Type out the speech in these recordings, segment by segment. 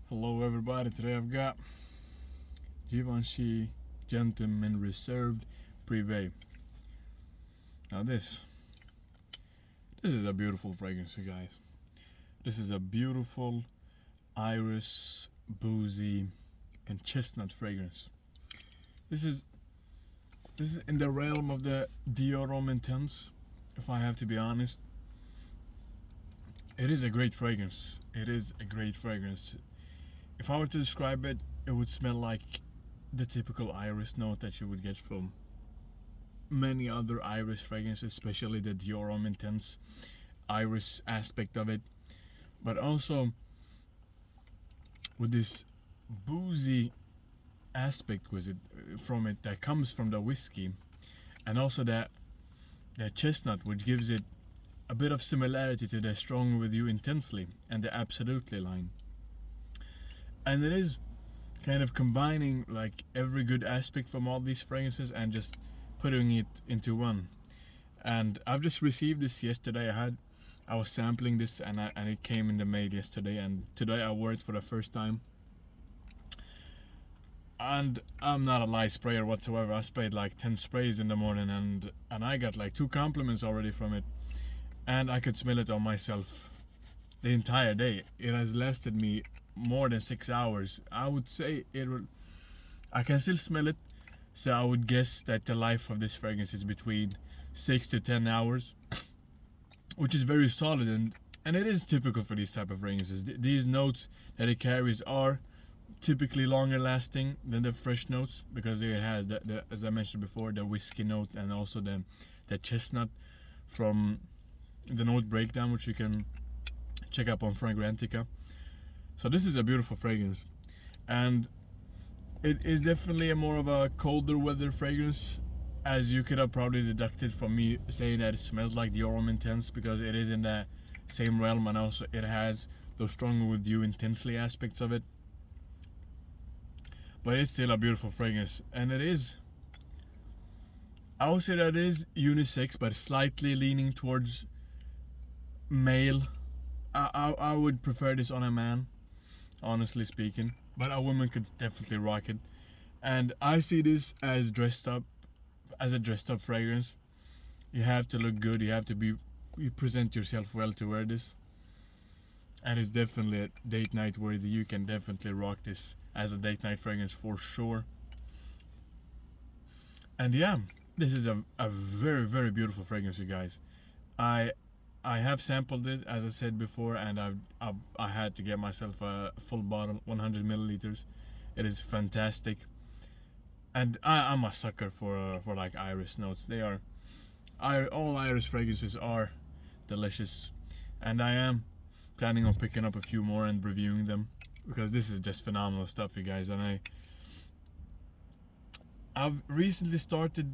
Hello everybody, today I've got Givenchy Gentleman Reserved Privée. Now this is a beautiful fragrance, you guys. This is a beautiful iris, boozy and chestnut fragrance. This is in the realm of the Dior Homme Intense, if I have to be honest. It is a great fragrance. It is a great fragrance. If I were to describe it, it would smell like the typical iris note that you would get from many other iris fragrances, especially the Dior Homme Intense iris aspect of it. But also with this boozy aspect with it, from it that comes from the whiskey, and also that chestnut, which gives it a bit of similarity to the Strong With You Intensely and the Absolutely line. And it is kind of combining like every good aspect from all these fragrances and just putting it into one. And I've just received this yesterday. I was sampling this and it came in the mail yesterday, and today I wore it for the first time. And I'm not a light sprayer whatsoever. I sprayed like 10 sprays in the morning, and I got like 2 compliments already from it. And I could smell it on myself the entire day. It has lasted me more than 6 hours. I would say I can still smell it, so I would guess that the life of this fragrance is between 6 to 10 hours, which is very solid, and it is typical for these type of fragrances. These notes that it carries are typically longer lasting than the fresh notes, because it has the as I mentioned before, the whiskey note and also the chestnut from the note breakdown, which you can check up on Fragrantica. So this is a beautiful fragrance, and it is definitely more of a colder weather fragrance, as you could have probably deducted from me saying that it smells like Dior Homme Intense, because it is in the same realm, and also it has those Stronger With You Intensely aspects of it. But it's still a beautiful fragrance, and it is, I would say that it is unisex, but slightly leaning towards male. I would prefer this on a man, honestly speaking, but a woman could definitely rock it. And I see this as a dressed up fragrance. You have to look good, you present yourself well to wear this, and it's definitely a date night worthy. You can definitely rock this as a date night fragrance for sure. And yeah, this is a very, very beautiful fragrance, you guys. I have sampled this, as I said before, and I had to get myself a full bottle, 100 milliliters. It is fantastic, and I'm a sucker for like iris notes. All iris fragrances are delicious, and I am planning on picking up a few more and reviewing them, because this is just phenomenal stuff, you guys. And I've recently started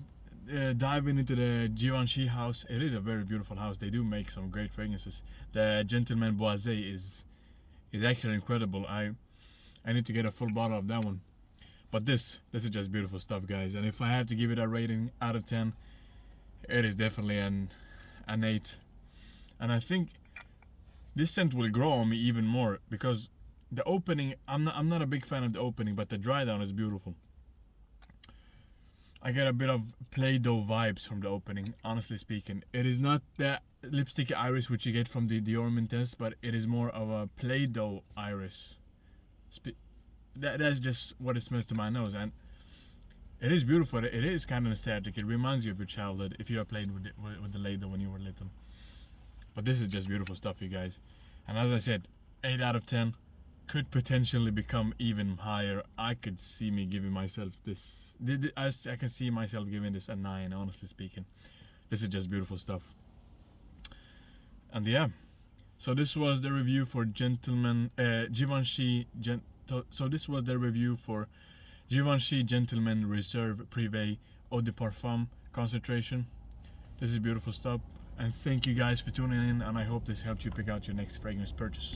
diving into the Givenchy house. It is a very beautiful house. They do make some great fragrances. The Gentleman Boisé is actually incredible. I need to get a full bottle of that one. But this is just beautiful stuff, guys. And if I had to give it a rating out of 10, it is definitely an 8. And I think this scent will grow on me even more, because the opening, I'm not a big fan of the opening, but the dry down is beautiful. I get a bit of Play-Doh vibes from the opening, honestly speaking. It is not that lipstick iris which you get from the Dior Homme Intense, but it is more of a Play-Doh iris. That's just what it smells to my nose, and it is beautiful. It is kind of nostalgic. It reminds you of your childhood if you have played with the Play-Doh when you were little. But this is just beautiful stuff, you guys. And as I said, 8 out of 10. Could potentially become even higher. I could see me giving myself this. I can see myself giving this a 9. Honestly speaking, this is just beautiful stuff. And yeah, so this was the review for Givenchy. So this was the review for Givenchy Gentleman Reserve Privée Eau de Parfum concentration. This is beautiful stuff, and thank you guys for tuning in. And I hope this helped you pick out your next fragrance purchase.